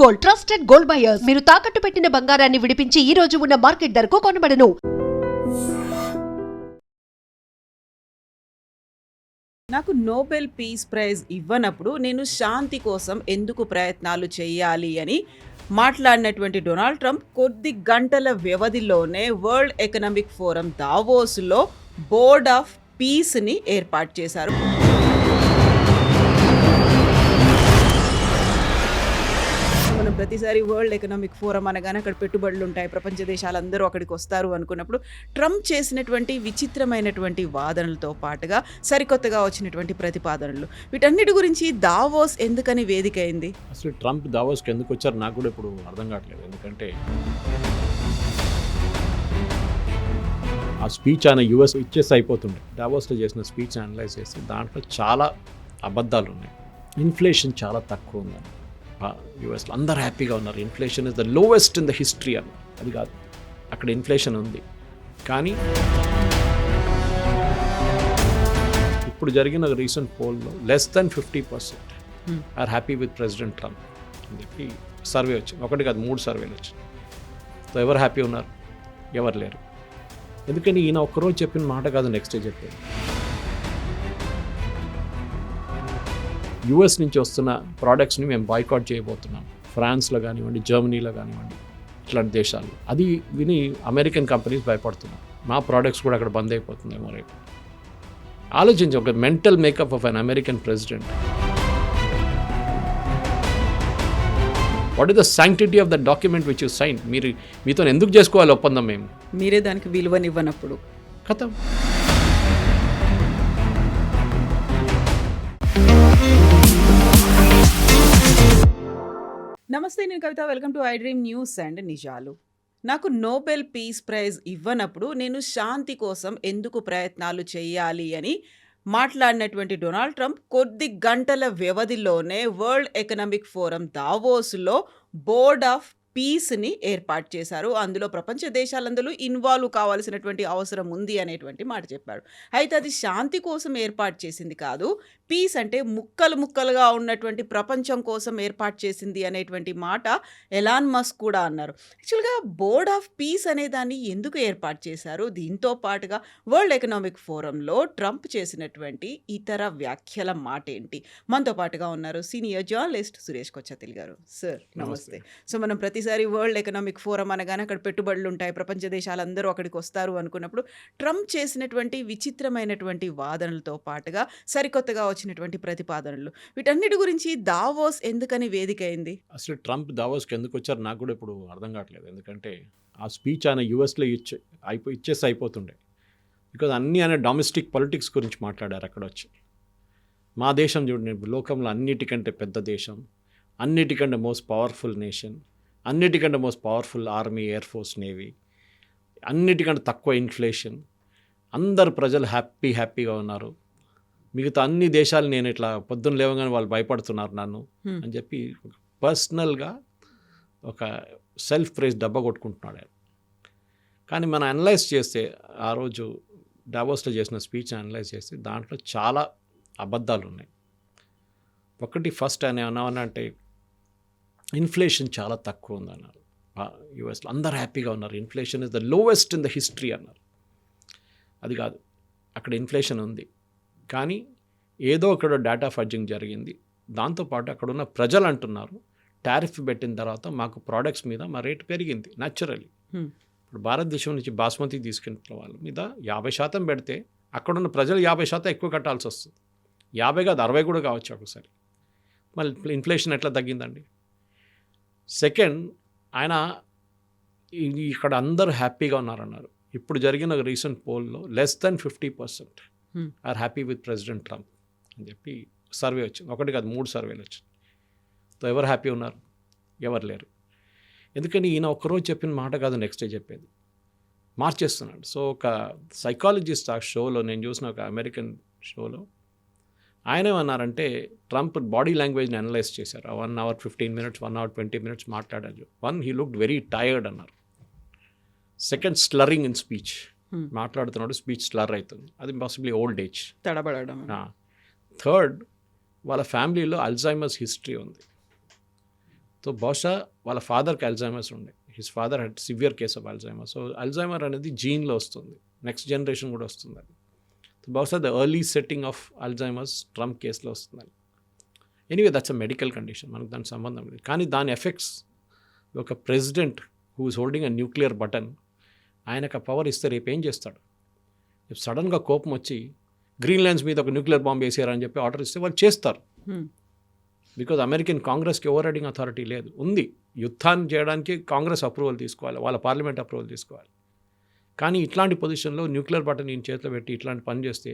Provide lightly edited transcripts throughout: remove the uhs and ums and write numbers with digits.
Gold, trusted gold buyers. మీరు తాకట్టు పెట్టిన బంగారాన్ని విడిపించి ఈ రోజు ఉన్న మార్కెట్ ధరకు కొనబడను. నాకు నోబెల్ పీస్ ప్రైజ్ ఇవ్వనప్పుడు నేను శాంతి కోసం ఎందుకు ప్రయత్నాలు చేయాలి అని మాట్లాడినటువంటి డొనాల్డ్ ట్రంప్ కొద్ది గంటల వ్యవధిలోనే వరల్డ్ ఎకనామిక్ ఫోరం దావోస్లో బోర్డ్ ఆఫ్ పీస్ని ఏర్పాటు చేశారు. మనం ప్రతిసారి వరల్డ్ ఎకనామిక్ ఫోరం అనగానే అక్కడ పెట్టుబడులు ఉంటాయి, ప్రపంచ దేశాలందరూ అక్కడికి వస్తారు అనుకున్నప్పుడు ట్రంప్ చేసినటువంటి విచిత్రమైనటువంటి వాదనలతో పాటుగా సరికొత్తగా వచ్చినటువంటి ప్రతిపాదనలు, వీటన్నిటి గురించి దావోస్ ఎందుకని వేదిక అయింది? అసలు ట్రంప్ దావోస్కి ఎందుకు వచ్చారు నాకు కూడా ఇప్పుడు అర్థం కావట్లేదు. ఎందుకంటే ఆ స్పీచ్ ఆయన యూఎస్ ఇచ్చేసి అయిపోతుండే. దావోస్లో చేసిన స్పీచ్ అనలైజ్ చేసి దాంట్లో చాలా అబద్ధాలు ఉన్నాయి. ఇన్ఫ్లేషన్ చాలా తక్కువ ఉందని యూఎస్లో అందరు హ్యాపీగా ఉన్నారు. Inflation is the lowest in the history అన్న. అది కాదు, అక్కడ ఇన్ఫ్లేషన్ ఉంది. కానీ ఇప్పుడు జరిగిన రీసెంట్ పోల్లో less than 50% are happy with president Trump అని చెప్పి సర్వే వచ్చింది. ఒకటి కాదు, 3 సర్వేలు వచ్చింది. సో ఎవరు హ్యాపీ ఉన్నారు? ఎవరు లేరు. ఎందుకని ఈయన ఒక్కరోజు చెప్పిన మాట కాదు నెక్స్ట్ డే చెప్పేది. యూఎస్ నుంచి వస్తున్న ప్రోడక్ట్స్ని మేము బాయ్కాట్ చేయబోతున్నాం, ఫ్రాన్స్లో కానివ్వండి, జర్మనీలో కానివ్వండి, ఇట్లాంటి దేశాలు. అది విని అమెరికన్ కంపెనీస్ భయపడుతున్నాం, మా ప్రోడక్ట్స్ కూడా అక్కడ బంద్ అయిపోతుందేమో రేపు. ఆలోచించి ఒక mental makeup of an American president. What is the sanctity of the document which you sign? మీరు మీతో ఎందుకు చేసుకోవాలి ఒప్పందం? మేము మీరే దానికి విలువనివ్వనప్పుడు కథం. నమస్తే, నేను Kavitha. Welcome to I Dream News and నిజాలు. నాకు నోబెల్ పీస్ ప్రైజ్ ఇవ్వనప్పుడు నేను శాంతి కోసం ఎందుకు ప్రయత్నాలు చేయాలి అని మాట్లాడినటువంటి డొనాల్డ్ ట్రంప్ కొద్ది గంటల వ్యవధిలోనే వరల్డ్ ఎకనామిక్ ఫోరం దావోస్లో బోర్డ్ ఆఫ్ పీస్ని ఏర్పాటు చేశారు. అందులో ప్రపంచ దేశాలందరూ ఇన్వాల్వ్ కావాల్సినటువంటి అవసరం ఉంది అనేటువంటి మాట చెప్పాడు. అయితే అది శాంతి కోసం ఏర్పాటు చేసింది కాదు, పీస్ అంటే ముక్కలు ముక్కలుగా ఉన్నటువంటి ప్రపంచం కోసం ఏర్పాటు చేసింది అనేటువంటి మాట ఎలాన్ మస్క్ కూడా అన్నారు. యాక్చువల్గా బోర్డ్ ఆఫ్ పీస్ అనే దాన్ని ఎందుకు ఏర్పాటు చేశారు? దీంతో పాటుగా వరల్డ్ ఎకనామిక్ ఫోరంలో ట్రంప్ చేసినటువంటి ఇతర వ్యాఖ్యల మాట ఏంటి? మనతో పాటుగా ఉన్నారు సీనియర్ జర్నలిస్ట్ సురేష్ కొచ్చతిల్ గారు. సార్ నమస్తే. సో మనం ప్రతిసారి వరల్డ్ ఎకనామిక్ ఫోరం అనగానే అక్కడ పెట్టుబడులు ఉంటాయి, ప్రపంచ దేశాలందరూ అక్కడికి వస్తారు అనుకున్నప్పుడు ట్రంప్ చేసినటువంటి విచిత్రమైనటువంటి వాదనలతో పాటుగా సరికొత్తగా వచ్చినటువంటి ప్రతిపాదనలు, వీటన్నిటి గురించి దావోస్ ఎందుకని వేదిక అయింది? అసలు ట్రంప్ దావోస్కి ఎందుకు వచ్చారు నాకు కూడా ఇప్పుడు అర్థం కావట్లేదు. ఎందుకంటే ఆ స్పీచ్ ఆయన యూఎస్లో ఇచ్చేసి అయిపోతుండే. బికాజ్ అన్నీ ఆయన డొమెస్టిక్ పొలిటిక్స్ గురించి మాట్లాడారు అక్కడ వచ్చి. మా దేశం చూడండి, లోకంలో అన్నిటికంటే పెద్ద దేశం, అన్నిటికంటే మోస్ట్ పవర్ఫుల్ నేషన్, అన్నిటికంటే most powerful army, air force, navy, అన్నిటికంటే తక్కువ ఇన్ఫ్లేషన్, అందరు ప్రజలు హ్యాపీగా ఉన్నారు. మిగతా అన్ని దేశాలు నేను ఇట్లా పొద్దున్న లేవగానే వాళ్ళు భయపడుతున్నారు నన్ను అని చెప్పి పర్సనల్గా ఒక సెల్ఫ్ ప్రైజ్ డబ్బా కొట్టుకుంటున్నాడు ఆయన. కానీ మనం అనలైజ్ చేస్తే ఆ రోజు డావోస్లో చేసిన స్పీచ్ అనలైజ్ చేస్తే దాంట్లో చాలా అబద్ధాలు ఉన్నాయి. ఒకటి, ఫస్ట్ ఆయన ఏమన్నానంటే ఇన్ఫ్లేషన్ చాలా తక్కువ ఉందన్నారు. యూఎస్లో అందరు హ్యాపీగా ఉన్నారు. Inflation is the lowest in the history అన్నారు. అది కాదు, అక్కడ ఇన్ఫ్లేషన్ ఉంది. కానీ ఏదో అక్కడ డేటా ఫడ్జింగ్ జరిగింది. దాంతోపాటు అక్కడ ఉన్న ప్రజలు అంటున్నారు టారిఫ్ పెట్టిన తర్వాత మాకు ప్రోడక్ట్స్ మీద మా రేటు పెరిగింది న్యాచురల్లీ. ఇప్పుడు భారతదేశం నుంచి బాస్మతి తీసుకుంటున్న వాళ్ళ మీద 50% పెడితే అక్కడున్న ప్రజలు 50% ఎక్కువ కట్టాల్సి వస్తుంది. 50 కాదు 60 కూడా కావచ్చు ఒకసారి. మళ్ళీ ఇన్ఫ్లేషన్ ఎట్లా తగ్గిందండి? సెకండ్, ఆయన ఇక్కడ అందరూ హ్యాపీగా ఉన్నారన్నారు. ఇప్పుడు జరిగిన రీసెంట్ పోల్లో less than 50% are happy with president Trump అని చెప్పి సర్వే వచ్చింది. ఒకటి కాదు, 3 సర్వేలు వచ్చింది. సో ఎవరు హ్యాపీ ఉన్నారు? ఎవరు లేరు. ఎందుకని ఈయన ఒక్కరోజు చెప్పిన మాట కాదు నెక్స్ట్ డే చెప్పేది, మార్చేస్తున్నాడు. సో ఒక సైకాలజిస్ట్ ఆ షోలో, నేను చూసిన ఒక అమెరికన్ షోలో, ఆయన ఏమన్నారంటే ట్రంప్ బాడీ లాంగ్వేజ్ని అనలైజ్ చేశారు. 1 hour 15 minutes, 1 hour 20 minutes మాట్లాడారు. హీ లుక్డ్ వెరీ టైర్డ్ అన్నారు. Second, slurring in speech. మాట్లాడుతున్నాడు, స్పీచ్ స్లర్ అవుతుంది, అది పాసిబ్లీ ఓల్డ్ ఏజ్, తడబడడం. థర్డ్, వాళ్ళ ఫ్యామిలీలో అల్జైమర్స్ హిస్టరీ ఉంది. సో బహుశా వాళ్ళ ఫాదర్కి అల్జైమర్స్ ఉండే. His father head severe case of Alzheimer. So Alzheimer అనేది జీన్లో వస్తుంది, నెక్స్ట్ జనరేషన్ కూడా వస్తుంది అది. సో బహుశా the early setting off Alzheimer's Trump కేసులో వస్తుందని. Anyway that's a medical condition, మనకు దానికి సంబంధం లేదు. కానీ దాని ఎఫెక్ట్స్ ఒక president who is holding a nuclear button, ఆయనకు ఆ పవర్ ఇస్తే రేపు ఏం చేస్తాడు? రేపు సడన్గా కోపం వచ్చి గ్రీన్లాండ్స్ మీద ఒక న్యూక్లియర్ బాంబ్ వేసారని చెప్పి ఆర్డర్ ఇస్తే వాళ్ళు చేస్తారు. బికాజ్ అమెరికన్ కాంగ్రెస్కి ఓవర్ రైడింగ్ అథారిటీ లేదు. ఉంది, యుద్ధాన్ని చేయడానికి కాంగ్రెస్ అప్రూవల్ తీసుకోవాలి, వాళ్ళ పార్లమెంట్ అప్రూవల్ తీసుకోవాలి. కానీ ఇట్లాంటి పొజిషన్లో న్యూక్లియర్ బటన్ నేను చేతిలో పెట్టి ఇట్లాంటి పని చేస్తే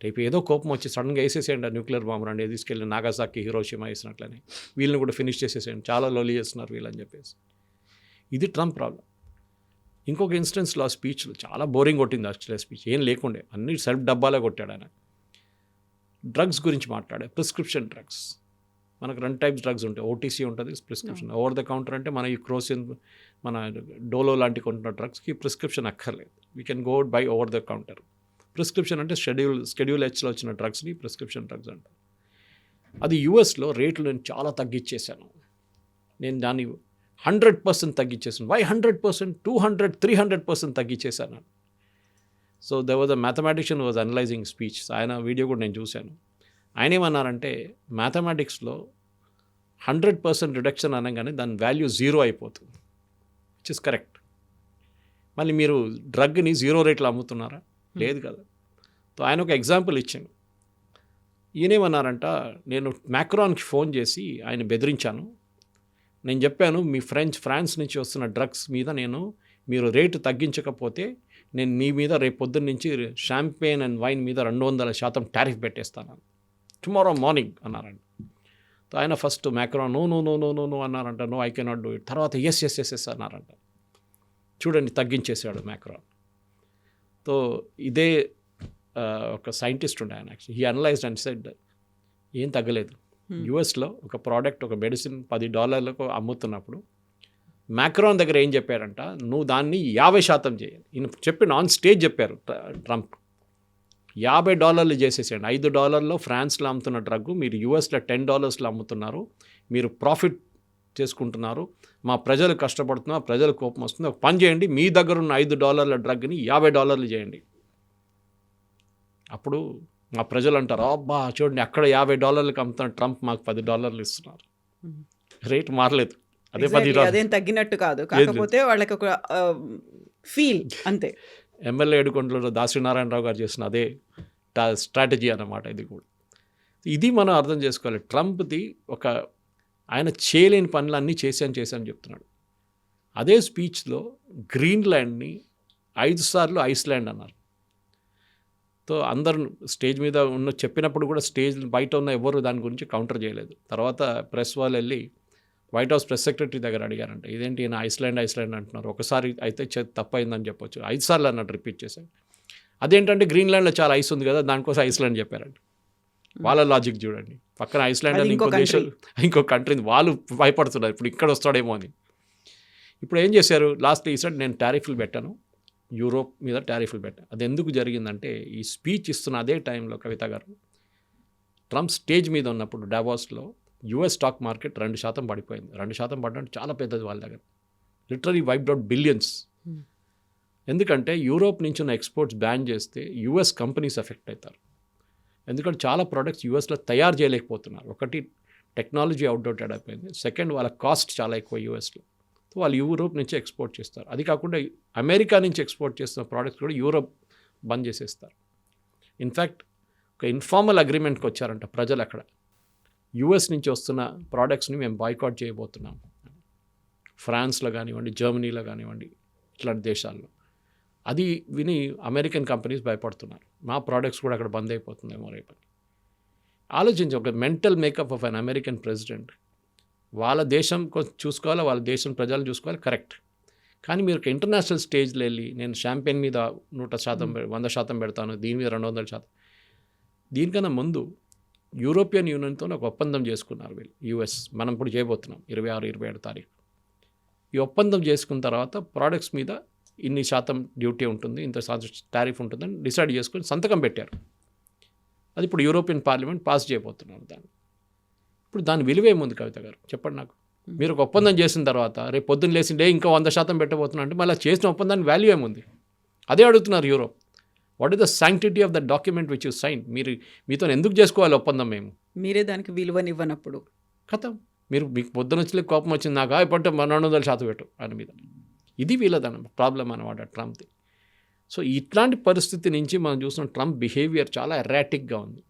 రేపు ఏదో కోపం వచ్చి సడన్గా వేసేసేయండి ఆ న్యూక్లియర్ బాంబ్ రండి తీసుకెళ్ళి నాగాసాకి హిరోషిమా వేసినట్లని, వీళ్ళని కూడా ఫినిష్ చేసేసేయండి, చాలా లోలీ చేస్తున్నారు వీళ్ళని చెప్పేసి. ఇది ట్రంప్ ప్రాబ్లం. ఇంకొక ఇన్స్టెన్స్లో ఆ స్పీచ్లో చాలా బోరింగ్ కొట్టింది యాక్చువల్గా స్పీచ్, ఏం లేకుండే, అన్ని సెల్ఫ్ డబ్బాలే కొట్టాడు ఆయన. డ్రగ్స్ గురించి మాట్లాడే, ప్రిస్క్రిప్షన్ డ్రగ్స్. మనకు 2 టైప్స్ డ్రగ్స్ ఉంటాయి, ఓటీసీ ఉంటుంది, ప్రిస్క్రిప్షన్. ఓవర్ ద కౌంటర్ అంటే మన ఈ క్రోసిన్, మన డోలో లాంటి కొంటున్న డ్రగ్స్కి ప్రిస్క్రిప్షన్ అక్కర్లేదు, we can go by over the counter. Prescription అంటే షెడ్యూల్ హెచ్లో వచ్చిన డ్రగ్స్ని ప్రిస్క్రిప్షన్ డ్రగ్స్ అంటారు. అది యూఎస్లో రేట్లు నేను చాలా తగ్గించేశాను, నేను దాన్ని 100% తగ్గించేసాను. వై 100%? 200, 300% తగ్గించేశాను. So they was a mathematician was analysing speech, ఆయన వీడియో కూడా నేను చూశాను. ఆయన ఏమన్నారంటే మ్యాథమెటిక్స్లో 100% రిడక్షన్ అనగానే దాని వాల్యూ 0 అయిపోతుంది, విచ్ ఇస్ కరెక్ట్. మళ్ళీ మీరు డ్రగ్ని 0 రేట్లో అమ్ముతున్నారా? లేదు కదా. సో ఆయన ఒక ఎగ్జాంపుల్ ఇచ్చాను. ఈయనేమన్నారంట, నేను మ్యాక్రాన్కి ఫోన్ చేసి ఆయన బెదిరించాను. నేను చెప్పాను, మీ ఫ్రాన్స్ నుంచి వస్తున్న డ్రగ్స్ మీద మీరు రేటు తగ్గించకపోతే నేను మీ మీద రేపు పొద్దున్న నుంచి షాంపెయిన్ అండ్ వైన్ మీద 200% టారిఫ్ పెట్టేస్తాను టుమారో మార్నింగ్ అన్నారంట. ఆయన ఫస్ట్ మ్యాక్రాన్ నో అన్నారంట, no I cannot do it. తర్వాత ఎస్ అన్నారంట. చూడండి, తగ్గించేసాడు మ్యాక్రాన్. సో ఇదే ఒక సైంటిస్ట్ ఉండే ఆయన, actually he analysed and said ఏం తగ్గలేదు. యూఎస్లో ఒక ప్రోడక్ట్, ఒక మెడిసిన్ $10 అమ్ముతున్నప్పుడు మ్యాక్రాన్ దగ్గర ఏం చెప్పారంట, నువ్వు దాన్ని 50% చేయాలి. ఈయన చెప్పిన ఆన్ స్టేజ్ చెప్పారు ట్రంప్, $50 చేసేసేయండి. $5 ఫ్రాన్స్లో అమ్ముతున్న డ్రగ్ మీరు యూఎస్లో $10 అమ్ముతున్నారు, మీరు ప్రాఫిట్ చేసుకుంటున్నారు, మా ప్రజలు కష్టపడుతున్నారు, ప్రజలు కోపం వస్తుంది, ఒక పని చేయండి, మీ దగ్గర ఉన్న $5 డ్రగ్ని $50 చేయండి. అప్పుడు మా ప్రజలు అంటారు, అబ్బా చూడండి అక్కడ $50 అమ్ముతున్న ట్రంప్ మాకు $10 ఇస్తున్నారు. రేట్ మారలేదు, అదే $10. అదేం తగ్గినట్టు కాదు, కాకపోతే వాళ్ళకి ఒక ఫీల్ అంతే. ఎమ్మెల్యే ఏడుకొండలో దాసనారాయణరావు గారు చేసిన అదే స్ట్రాటజీ అన్నమాట ఇది కూడా. ఇది మనం అర్థం చేసుకోవాలి. ట్రంప్ది ఒక ఆయన చేయలేని పనులన్నీ చేశాను చెప్తున్నాడు. అదే స్పీచ్లో గ్రీన్లాండ్ని 5 సార్లు ఐస్లాండ్ అన్నారు. సో అందరు స్టేజ్ మీద చెప్పినప్పుడు కూడా స్టేజ్ బయట ఉన్న ఎవరు దాని గురించి కౌంటర్ చేయలేదు. తర్వాత ప్రెస్ వాళ్ళు వెళ్ళి వైట్ హౌస్ ప్రెస్ సెక్రటరీ దగ్గర అడిగారంట, ఇదేంటి ఈయన ఐస్లాండ్ అంటున్నారు, ఒకసారి అయితే తప్పైందని చెప్పొచ్చు, 5 సార్లు అన్నట్టు రిపీట్ చేశారు. అదేంటంటే గ్రీన్లాండ్లో చాలా ఐస్ ఉంది కదా, దానికోసం ఐస్లాండ్ చెప్పారంట. వాళ్ళ లాజిక్ చూడండి, పక్కన ఐస్లాండ్ అని ఇంకో దేశం, ఇంకో కంట్రీ, వాళ్ళు భయపడుతున్నారు ఇప్పుడు ఇక్కడ వస్తాడేమో అని. ఇప్పుడు ఏం చేశారు, లాస్ట్ ఈసారి నేను టారిఫ్లు పెట్టాను, యూరోప్ మీద టారిఫ్లు పెట్టాను. అది ఎందుకు జరిగిందంటే ఈ స్పీచ్ ఇస్తున్న అదే టైంలో కవిత గారు ట్రంప్ స్టేజ్ మీద ఉన్నప్పుడు డావోస్లో యుఎస్ స్టాక్ మార్కెట్ 2% పడిపోయింది. 2% పడడం చాలా పెద్దది వాళ్ళ దగ్గర, లిటరలీ వైప్డ్ అవుట్ బిలియన్స్. ఎందుకంటే యూరోప్ నుంచి ఉన్న ఎక్స్పోర్ట్స్ బ్యాన్ చేస్తే యుఎస్ కంపెనీస్ ఎఫెక్ట్ అవుతారు. ఎందుకంటే చాలా ప్రోడక్ట్స్ యూఎస్లో తయారు చేయలేకపోతున్నారు. ఒకటి టెక్నాలజీ అవుట్డేటెడ్ అయిపోయింది, సెకండ్ వాళ్ళ కాస్ట్ చాలా ఎక్కువ యూఎస్లో, వాళ్ళు యూరోప్ నుంచి ఎక్స్పోర్ట్ చేస్తారు. అది కాకుండా అమెరికా నుంచి ఎక్స్పోర్ట్ చేస్తున్న ప్రోడక్ట్స్ కూడా యూరోప్ బంద్ చేసేస్తారు. ఇన్ఫ్యాక్ట్ ఒక ఇన్ఫార్మల్ అగ్రిమెంట్కి వచ్చారంట ప్రజలు అక్కడ, యూఎస్ నుంచి వస్తున్న ప్రోడక్ట్స్ని మేము బాయ్కాట్ చేయబోతున్నాం. ఫ్రాన్స్లో కానివ్వండి, జర్మనీలో కానివ్వండి, ఇట్లాంటి దేశాల్లో. అది విని అమెరికన్ కంపెనీస్ భయపడుతున్నారు, మా ప్రోడక్ట్స్ కూడా అక్కడ బంద్ అయిపోతుందేమో రేపని. ఆలోచించి ఒక mental makeup of an American president. వాళ్ళ దేశం చూసుకోవాలి, వాళ్ళ దేశం ప్రజలు చూసుకోవాలి, కరెక్ట్. కానీ మీరు ఒక ఇంటర్నేషనల్ స్టేజ్లో వెళ్ళి నేను షాంపెయిన్ మీద 100% పెడతాను, దీని మీద 200%. దీనికన్నా ముందు యూరోపియన్ యూనియన్తో ఒక ఒప్పందం చేసుకున్నారు వీళ్ళు, యూఎస్. మనం ఇప్పుడు చేయబోతున్నాం 26-27 తారీఖు. ఈ ఒప్పందం చేసుకున్న తర్వాత ప్రోడక్ట్స్ మీద ఇన్ని శాతం డ్యూటీ ఉంటుంది, ఇంత శాతం టారిఫ్ ఉంటుందని డిసైడ్ చేసుకొని సంతకం పెట్టారు. అది ఇప్పుడు యూరోపియన్ పార్లమెంట్ పాస్ చేయబోతున్నారు దాన్ని. ఇప్పుడు దాని విలువ ఏముంది కవిత గారు చెప్పండి నాకు? మీరు ఒక ఒప్పందం చేసిన తర్వాత రేపు పొద్దున్న లేచిండే ఇంకా 100% పెట్టబోతున్నా అంటే మళ్ళీ చేసిన ఒప్పందానికి వాల్యూ ఏముంది? అదే అడుగుతున్నారు Europe. What is the sanctity of the document which you sign? మీతో ఎందుకు చేసుకోవాలి ఒప్పందం? మేము మీరే దానికి విలువనివ్వనప్పుడు కథం. మీకు పొద్దున వచ్చి కోపం వచ్చింది నాకు ఇప్పటి 200% పెట్టు ఆయన మీద. ఇది వీళ్ళదన్న ప్రాబ్లం అనమాట ట్రంప్ది. సో ఇట్లాంటి పరిస్థితి నుంచి మనం చూసిన ట్రంప్ బిహేవియర్ చాలా ఎరాటిక్గా ఉంది.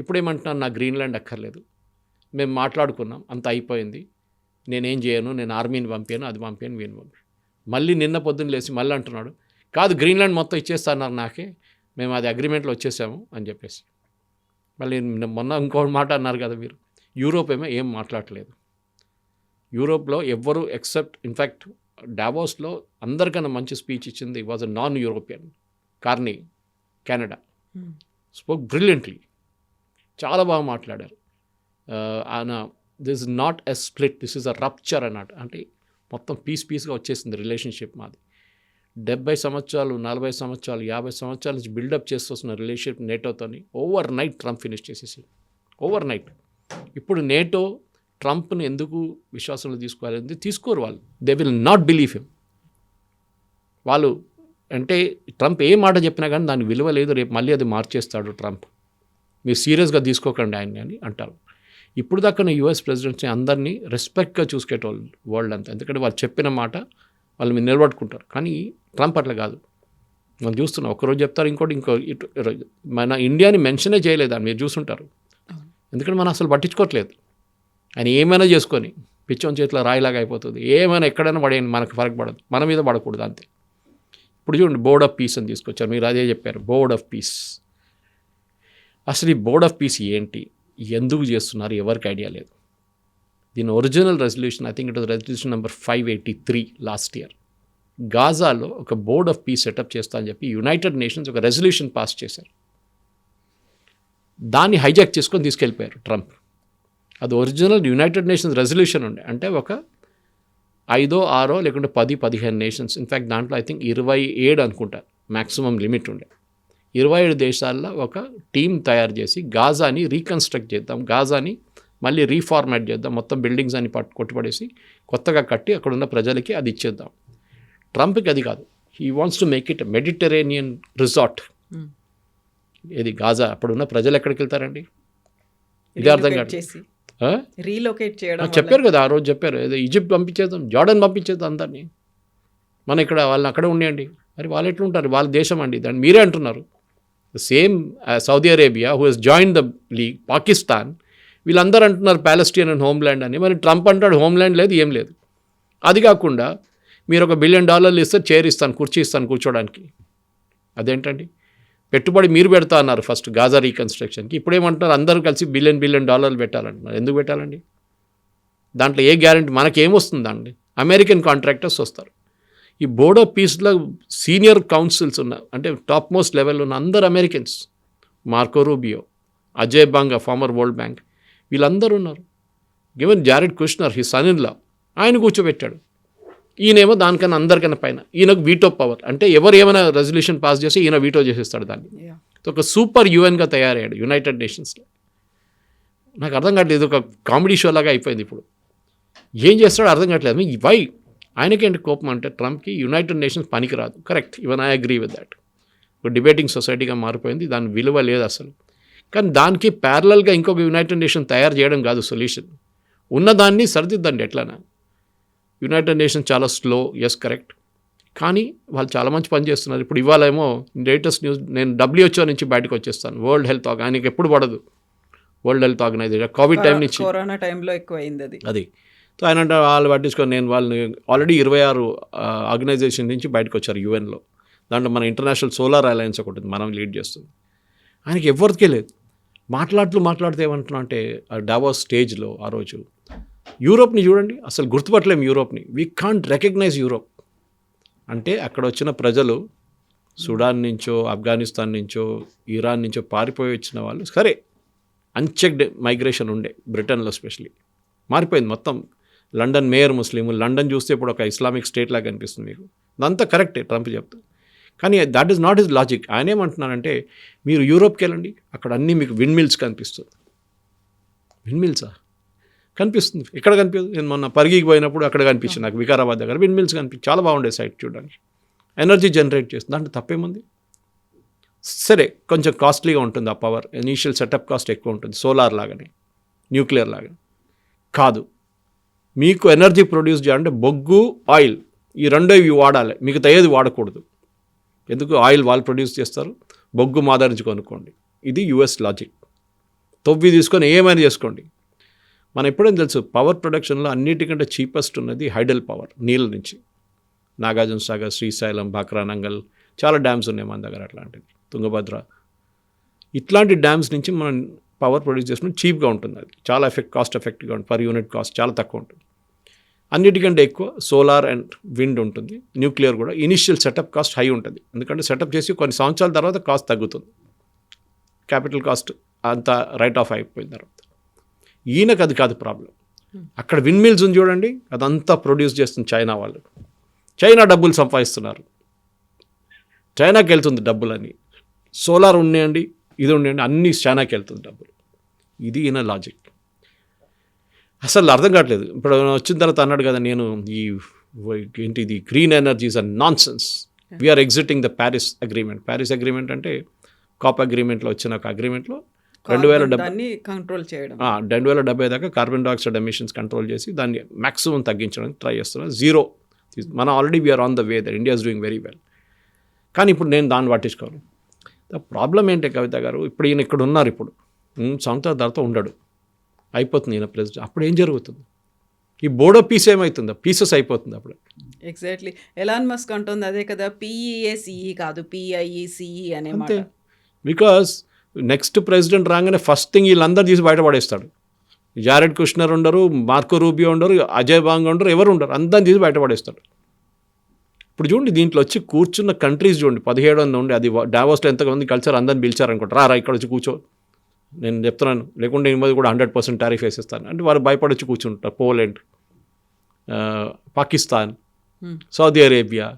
ఇప్పుడు ఏమంటున్నాను, నా గ్రీన్లాండ్ అక్కర్లేదు, మేము మాట్లాడుకున్నాం, అంత అయిపోయింది, నేనేం చేయను, నేను ఆర్మీని పంపాను, అది పంపాను, వీని పంపాను. మళ్ళీ నిన్న పొద్దున్న లేచి మళ్ళీ అంటున్నాడు, కాదు గ్రీన్లాండ్ మొత్తం ఇచ్చేస్తున్నారు నాకే, మేము అది అగ్రిమెంట్లో వచ్చేసాము అని చెప్పేసి. మళ్ళీ మొన్న ఇంకో మాట అన్నారు కదా మీరు, యూరోప్ ఏం మాట్లాడలేదు. యూరోప్లో ఎవ్వరు ఎక్సెప్ట్ ఇన్ఫ్యాక్ట్ డావోస్లో అందరికన్నా మంచి స్పీచ్ ఇచ్చింది was a non European, Carney, Canada. Spoke brilliantly, చాలా బాగా మాట్లాడారు. ఆయన this is not a split, this is a rupture అన్నట్టు. అంటే మొత్తం పీస్గా వచ్చేసింది రిలేషన్షిప్ మాది. 70 సంవత్సరాలు 40 సంవత్సరాలు 50 సంవత్సరాల నుంచి బిల్డప్ చేస్తున్న రిలేషన్షిప్ నేటోతోని ఓవర్ నైట్ ట్రంప్ ఫినిష్ చేసేసి, ఓవర్ నైట్. ఇప్పుడు నేటో ట్రంప్ని ఎందుకు విశ్వాసంలో తీసుకోవాలి? తీసుకోరు వాళ్ళు. They will not believe him. వాళ్ళు అంటే ట్రంప్ ఏ మాట చెప్పినా కానీ దాని విలువ లేదు, రేపు మళ్ళీ అది మార్చేస్తాడు ట్రంప్, మీరు సీరియస్గా తీసుకోకండి ఆయన్ని అని అంటారు. ఇప్పుడు దాకా యూఎస్ ప్రెసిడెంట్స్ని అందరినీ రెస్పెక్ట్గా చూసుకేటోళ్ళు వరల్డ్ అంతా, ఎందుకంటే వాళ్ళు చెప్పిన మాట వాళ్ళు మీరు నిలబడుకుంటారు. కానీ ట్రంప్ అట్లా కాదు. మనం చూస్తున్నాం, ఒకరోజు చెప్తారు, ఇంకో మన ఇండియాని మెన్షనే చేయలేదు అని మీరు చూసుంటారు. ఎందుకంటే మనం అసలు పట్టించుకోవట్లేదు. ఆయన ఏమైనా చేసుకొని పిచ్చోని చేతిలో రాయిలాగా అయిపోతుంది, ఏమైనా ఎక్కడైనా పడేయండి, మనకు ఫరక్ పడదు, మన మీద పడకూడదు అంతే. ఇప్పుడు చూడండి, బోర్డ్ ఆఫ్ పీస్ అని తీసుకొచ్చారు, మీరు అదే చెప్పారు, బోర్డ్ ఆఫ్ పీస్. అసలు ఈ బోర్డ్ ఆఫ్ పీస్ ఏంటి, ఎందుకు చేస్తున్నారు, ఎవరికి ఐడియా లేదు. దీని original resolution, I think it was resolution number 583 last year. గాజాలో ఒక బోర్డ్ ఆఫ్ పీస్ సెటప్ చేస్తా అని చెప్పి యునైటెడ్ నేషన్స్ ఒక రెజల్యూషన్ పాస్ చేశారు. దాన్ని హైజాక్ చేసుకొని తీసుకెళ్ళిపోయారు ట్రంప్. అది ఒరిజినల్ యునైటెడ్ నేషన్స్ రెజల్యూషన్ ఉండే, అంటే ఒక 5, 6 లేకుంటే 10, 15 నేషన్స్, ఇన్ఫ్యాక్ట్ దాంట్లో ఐ థింక్ 27 అనుకుంటారు మ్యాక్సిమం లిమిట్ ఉండే. 27 దేశాల్లో ఒక టీం తయారు చేసి గాజాని రీకన్స్ట్రక్ట్ చేద్దాం, గాజాని మళ్ళీ రీఫార్మాట్ చేద్దాం, మొత్తం బిల్డింగ్స్ అని కొట్టుపడేసి కొత్తగా కట్టి అక్కడ ఉన్న ప్రజలకి అది ఇచ్చేద్దాం. ట్రంప్కి అది కాదు, he wants to make it Mediterranean resort. ఇది గాజా. అప్పుడున్న ప్రజలు ఎక్కడికి వెళ్తారండి? ఇది అర్థం కాదు. రీలొకేట్ చేయడం చెప్పారు కదా, ఆ రోజు చెప్పారు, ఏదో ఈజిప్ట్ పంపించేద్దాం, జార్డన్ పంపించేద్దాం అందరినీ, మన ఇక్కడ వాళ్ళని అక్కడే ఉండేయండి. మరి వాళ్ళు ఎట్లుంటారు, వాళ్ళ దేశం అండి, దాన్ని మీరే అంటున్నారు. Same Saudi Arabia who has join the league, Pakistan, వీళ్ళందరూ అంటున్నారు ప్యాలెస్టీన్ అండ్ హోమ్ల్యాండ్ అని. మరి ట్రంప్ అంటాడు హోమ్ల్యాండ్ లేదు, ఏం లేదు. అది కాకుండా మీరు $1 బిలియన్ ఇస్తే చైర్ ఇస్తాను, కుర్చీ ఇస్తాను కూర్చోడానికి. అదేంటండి? పెట్టుబడి మీరు పెడతా అన్నారు ఫస్ట్ గాజా రీకన్స్ట్రక్షన్కి, ఇప్పుడు ఏమంటున్నారు అందరూ కలిసి $1 బిలియన్ పెట్టాలంటున్నారు. ఎందుకు పెట్టాలండి? దాంట్లో ఏ గ్యారెంటీ, మనకేమొస్తుంది అండి? అమెరికన్ కాంట్రాక్టర్స్ వస్తారు. ఈ బోర్డ్ ఆఫ్ పీస్లో సీనియర్ కౌన్సిల్స్ ఉన్న, అంటే టాప్ మోస్ట్ లెవెల్లో ఉన్న అందరు Americans, Marco Rubio, Ajay Banga former World Bank, వీళ్ళందరూ ఉన్నారు. Given Jared Kushner he son in law, ఆయన కూర్చోబెట్టాడు. ఈయనేమో దానికన్నా అందరికన్నా పైన, ఈయనకు వీటో పవర్, అంటే ఎవరు ఏమైనా రెజల్యూషన్ పాస్ చేసి ఈయన వీటో చేసేస్తాడు దాన్ని. ఒక సూపర్ యుఎన్గా తయారయ్యాడు యునైటెడ్ నేషన్స్లో. నాకు అర్థం కావట్లేదు, ఒక కామెడీ షో లాగా అయిపోయింది. ఇప్పుడు ఏం చేస్తాడో అర్థం కావట్లేదు. వై ఆయనకేంటి కోపం అంటే ట్రంప్కి యునైటెడ్ నేషన్స్ పనికిరాదు. Correct, even I agree with that. ఒక డిబేటింగ్ సొసైటీగా మారిపోయింది, దాని విలువ లేదు అసలు. కానీ దానికి ప్యారలల్గా ఇంకొక యునైటెడ్ నేషన్ తయారు చేయడం కాదు సొల్యూషన్. ఉన్నదాన్ని సరిదిద్దండి ఎట్లనా. యునైటెడ్ నేషన్స్ చాలా స్లో, ఎస్ కరెక్ట్, కానీ వాళ్ళు చాలా మంచి పని చేస్తున్నారు. ఇప్పుడు ఇవాళ ఏమో లేటెస్ట్ న్యూస్, నేను WHO నుంచి బయటకు వచ్చేస్తాను, వరల్డ్ హెల్త్ ఆయనకి ఎప్పుడు పడదు, World Health Organization covid time నుంచి, కరోనా టైంలో ఎక్కువ అయింది అది. సో ఆయన అంటే వాళ్ళు పట్టించుకొని, నేను వాళ్ళని ఆల్రెడీ 26 ఆర్గనైజేషన్ నుంచి బయటకు వచ్చారు యుఎన్లో. దాంట్లో మన ఇంటర్నేషనల్ సోలార్ అలయన్స్ ఒకటి మనం లీడ్ చేస్తుంది. ఆయనకి ఎవరికే లేదు. మాట్లాడితే ఏమంటున్నా అంటే డావోస్ స్టేజ్లో ఆ రోజు యూరోప్ని చూడండి, అసలు గుర్తుపట్టలేము యూరోప్ని. We can't recognise Europe. అంటే అక్కడ వచ్చిన ప్రజలు సుడాన్ నుంచో, ఆఫ్ఘనిస్తాన్ నుంచో, ఇరాన్ నుంచో పారిపోయి వచ్చిన వాళ్ళు, సరే అన్చెక్డ్ మైగ్రేషన్ ఉండే బ్రిటన్లో స్పెషలీ, మారిపోయింది మొత్తం. లండన్ మేయర్ ముస్లిం, లండన్ చూస్తే ఇప్పుడు ఒక ఇస్లామిక్ స్టేట్ లాగా అనిపిస్తుంది మీకు. అదంతా కరెక్టే ట్రంప్ చెప్తూ, కానీ that is not his logic. ఆయన ఏమంటున్నారంటే మీరు యూరోప్కి వెళ్ళండి, అక్కడ అన్నీ మీకు విండ్ మిల్స్ కనిపిస్తుంది. విండ్ మిల్సా? కనిపిస్తుంది. ఎక్కడ కనిపించదు? నేను మొన్న పరిగికి పోయినప్పుడు అక్కడ కనిపించింది నాకు, వికారాబాద్ దగ్గర విండ్ మిల్స్ కనిపించి చాలా బాగుండే సైట్ చూడడానికి. ఎనర్జీ జనరేట్ చేస్తుంది, దాంట్లో తప్పేముంది? సరే కొంచెం కాస్ట్లీగా ఉంటుంది ఆ పవర్, ఇనీషియల్ సెటప్ కాస్ట్ ఎక్కువ ఉంటుంది, సోలార్ లాగానే న్యూక్లియర్ లాగానే కాదు. మీకు ఎనర్జీ ప్రొడ్యూస్ చేయాలంటే బొగ్గు, ఆయిల్ ఈ రెండో ఇవి వాడాలి, మీకు ఏది వాడకూడదు. ఎందుకు? ఆయిల్ వాళ్ళు ప్రొడ్యూస్ చేస్తారు, బొగ్గు మా దగ్గర నుంచి కొనుక్కోండి. ఇది యుఎస్ లాజిక్. తొవ్వి తీసుకొని ఏమైనా చేసుకోండి. మనం ఎప్పుడైనా తెలుసు పవర్ ప్రొడక్షన్లో అన్నిటికంటే చీపెస్ట్ ఉన్నది హైడల్ పవర్, నీళ్ళ నుంచి. నాగార్జున సాగర్, శ్రీశైలం, బాక్రానంగల్ చాలా డ్యామ్స్ ఉన్నాయి మన దగ్గర, అట్లాంటివి తుంగభద్ర, ఇట్లాంటి డ్యామ్స్ నుంచి మనం పవర్ ప్రొడ్యూస్ చేసుకుని చీప్గా ఉంటుంది. అది చాలా కాస్ట్ ఎఫెక్టివ్గా ఉంటుంది, పర్ యూనిట్ కాస్ట్ చాలా తక్కువ ఉంటుంది. అన్నిటికంటే ఎక్కువ సోలార్ అండ్ విండ్ ఉంటుంది, న్యూక్లియర్ కూడా. ఇనిషియల్ సెటప్ కాస్ట్ హై ఉంటుంది, ఎందుకంటే సెటప్ చేసి కొన్ని సంవత్సరాల తర్వాత కాస్ట్ తగ్గుతుంది, క్యాపిటల్ కాస్ట్ అంతా రైట్ ఆఫ్ అయిపోయిన తర్వాత. ఈయనకు అది కాదు ప్రాబ్లం. అక్కడ విండ్ మిల్స్ ఉంది చూడండి, అదంతా ప్రొడ్యూస్ చేస్తుంది చైనా వాళ్ళు. చైనా డబ్బులు సంపాదిస్తున్నారు, చైనాకి వెళ్తుంది డబ్బులని. సోలార్ ఉన్నాయండి, ఇది ఉన్నాయండి, అన్నీ చైనాకి వెళ్తుంది డబ్బులు. ఇది ఈయన లాజిక్. అసలు అర్థం కావట్లేదు. ఇప్పుడు వచ్చిన తర్వాత అన్నాడు కదా, నేను ఏంటిది green energies and nonsense, we are exiting the Paris agreement. Paris agreement అంటే కాప్ అగ్రిమెంట్లో వచ్చిన ఒక అగ్రిమెంట్లో 2070 కంట్రోల్ చేయడం, 2070 దాకా కార్బన్ డైఆక్సైడ్ ఎమిషన్స్ కంట్రోల్ చేసి దాన్ని మ్యాక్సిమం తగ్గించడానికి ట్రై చేస్తున్నాం. జీరో మనం already we are on the way, that India is doing very well. కానీ ఇప్పుడు నేను దాన్ని పట్టించుకోను. ద ప్రాబ్లం ఏంటి కవిత గారు, ఇప్పుడు ఈయన ఇక్కడ ఉన్నారు, ఇప్పుడు సంవత్సరాల తర్వాత ఉండడు, అయిపోతుంది ఈయన ప్రెసిడెంట్. అప్పుడు ఏం జరుగుతుంది? ఈ బోడో పీస్ ఏమవుతుందో, పీసెస్ అయిపోతుంది అప్పుడు. ఎగ్జాక్ట్లీ. ఎలాన్ మస్క్ అంటుంది అదే కదా, పిఈఏసిఈ కాదు పిఐఈసిఈ అనే మాట. బికాస్ నెక్స్ట్ ప్రెసిడెంట్ రాగానే ఫస్ట్ థింగ్ వీళ్ళందరూ తీసి బయటపడేస్తాడు. జారెడ్ కుష్నర్ ఉండరు, మార్కో రూబియో ఉండరు, అజయ్ బాంగ్ ఉండరు, ఎవరు ఉండరు, అందరిని తీసి బయటపడేస్తాడు. ఇప్పుడు చూడండి, దీంట్లో వచ్చి కూర్చున్న కంట్రీస్ చూడండి, 17 ఉండి, అది డావోస్లో ఎంతమంది కలిసారు, అందరిని పిలిచారనుకుంటారు, రా ఇక్కడ వచ్చి కూర్చో, నేను చెప్తున్నాను, లేకుంటే ఈ కూడా 100% టారిఫ్ వేసేస్తాను అంటే వాళ్ళు భయపడొచ్చి కూర్చుంటారు. పోలాండ్, పాకిస్తాన్, సౌదీ అరేబియా,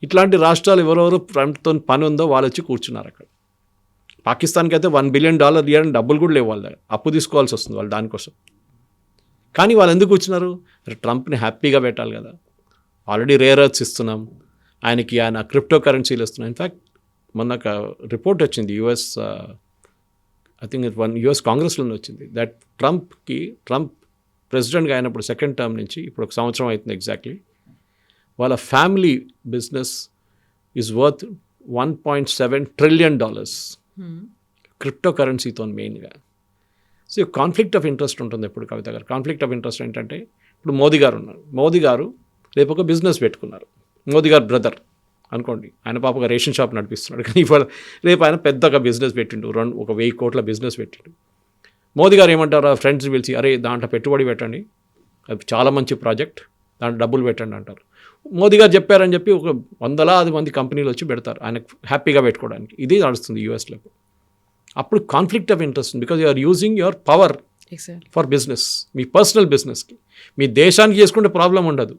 ఇట్లాంటి రాష్ట్రాలు ఎవరెవరు ఫ్రంట్తో పని ఉందో వాళ్ళు వచ్చి కూర్చున్నారు అక్కడ. పాకిస్తాన్కి అయితే $1 బిలియన్ ఇవ్వాలని డబ్బులు కూడా లేవు, వాళ్ళ దగ్గర అప్పు తీసుకోవాల్సి వస్తుంది వాళ్ళు దానికోసం. కానీ వాళ్ళు ఎందుకు వచ్చినారు? ట్రంప్ని హ్యాపీగా పెట్టాలి కదా, ఆల్రెడీ రేర్ ఎర్త్స్ ఇస్తున్నాం ఆయనకి, ఆయన క్రిప్టో కరెన్సీలు ఇస్తున్నాం. ఇన్ఫ్యాక్ట్ మొన్న ఒక రిపోర్ట్ వచ్చింది యుఎస్, ఐ థింక్ యుఎస్ కాంగ్రెస్లోనే వచ్చింది, దట్ ట్రంప్ ప్రెసిడెంట్గా అయినప్పుడు సెకండ్ టర్మ్ నుంచి ఇప్పుడు 1 సంవత్సరం అవుతుంది ఎగ్జాక్ట్లీ, వాళ్ళ family business is worth $1.7 trillion crypto కరెన్సీతో మెయిన్గా. సో కాన్ఫ్లిక్ట్ ఆఫ్ ఇంట్రెస్ట్ ఉంటుంది ఎప్పుడు కవిత గారు. కాన్ఫ్లిక్ట్ ఆఫ్ ఇంట్రెస్ట్ ఏంటంటే, ఇప్పుడు మోదీ గారు ఉన్నారు, మోదీ గారు రేపు ఒక బిజినెస్ పెట్టుకున్నారు, మోదీ గారు బ్రదర్ అనుకోండి, ఆయన పాపగా రేషన్ షాప్ నడిపిస్తున్నాడు, కానీ ఇవాళ రేపు ఆయన పెద్దగా బిజినెస్ పెట్టిండు, 1,000 కోట్ల బిజినెస్ పెట్టిండు. మోదీ గారు ఏమంటారు, ఫ్రెండ్స్ పిలిచి, అరే దాంట్లో పెట్టుబడి పెట్టండి, అది చాలా మంచి ప్రాజెక్ట్, దాంట్లో డబ్బులు పెట్టండి అంటారు. మోదీ గారు చెప్పారని చెప్పి ఒక 100,000 మంది కంపెనీలు వచ్చి పెడతారు ఆయనకు హ్యాపీగా పెట్టుకోవడానికి. ఇది నడుస్తుంది యూఎస్లో. అప్పుడు conflict of interest, because you are using your power for business, మీ పర్సనల్ బిజినెస్కి. మీ దేశానికి చేసుకుంటే ప్రాబ్లం ఉండదు,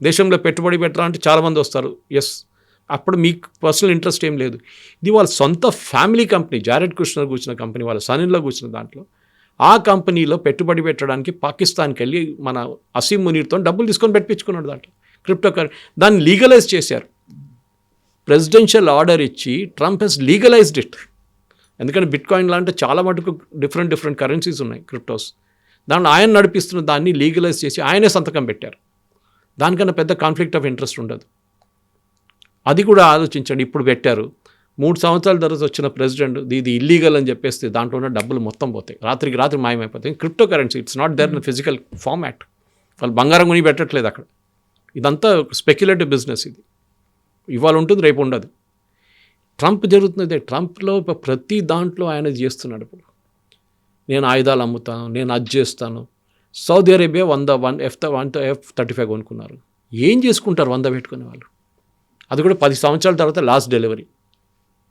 దేశంలో పెట్టుబడి పెట్టరా అంటే చాలామంది వస్తారు, ఎస్, అప్పుడు మీకు పర్సనల్ ఇంట్రెస్ట్ ఏం లేదు. ఇది వాళ్ళ సొంత ఫ్యామిలీ కంపెనీ, జారెడ్ కుష్నర్ కూర్చున్న కంపెనీ, వాళ్ళ సన్నిలో కూర్చున్న దాంట్లో, ఆ కంపెనీలో పెట్టుబడి పెట్టడానికి పాకిస్తాన్కి వెళ్ళి మన అసీం మునీర్తో డబ్బులు తీసుకొని పెట్టించుకున్నాడు దాంట్లో క్రిప్టో కరెన్సీ. దాన్ని లీగలైజ్ చేశారు, ప్రెసిడెన్షియల్ ఆర్డర్ ఇచ్చి ట్రంప్ హెస్ లీగలైజ్డ్ ఇట్. ఎందుకంటే బిట్కాయిన్ లాంటి చాలా మటుకు డిఫరెంట్ కరెన్సీస్ ఉన్నాయి క్రిప్టోస్, దాంట్లో ఆయన నడిపిస్తున్న దాన్ని లీగలైజ్ చేసి ఆయనే సంతకం పెట్టారు. దానికన్నా పెద్ద కాన్ఫ్లిక్ట్ ఆఫ్ ఇంట్రెస్ట్ ఉండదు. అది కూడా ఆలోచించండి. ఇప్పుడు పెట్టారు, 3 సంవత్సరాల తర్వాత వచ్చిన ప్రెసిడెంట్ ఇది ఇల్లీగల్ అని చెప్పేస్తే దాంట్లో ఉన్న డబ్బులు మొత్తం పోతాయి, రాత్రికి రాత్రి మాయమైపోతాయి. Cryptocurrency it's not there in physical format, వాళ్ళు బంగారం కొని పెట్టట్లేదు అక్కడ. ఇదంతా స్పెక్యులేటివ్ బిజినెస్, ఇది ఇవాళ ఉంటుంది రేపు ఉండదు. ట్రంప్ జరుగుతున్నదే, ట్రంప్లో ప్రతి దాంట్లో ఆయన చేస్తున్నాడు. ఇప్పుడు నేను ఆయుధాలు అమ్ముతాను, నేను అది చేస్తాను. సౌదీ అరేబియా F-35 కొనుక్కున్నారు. ఏం చేసుకుంటారు 100 పెట్టుకునే వాళ్ళు? అది కూడా 10 సంవత్సరాల తర్వాత లాస్ట్ డెలివరీ.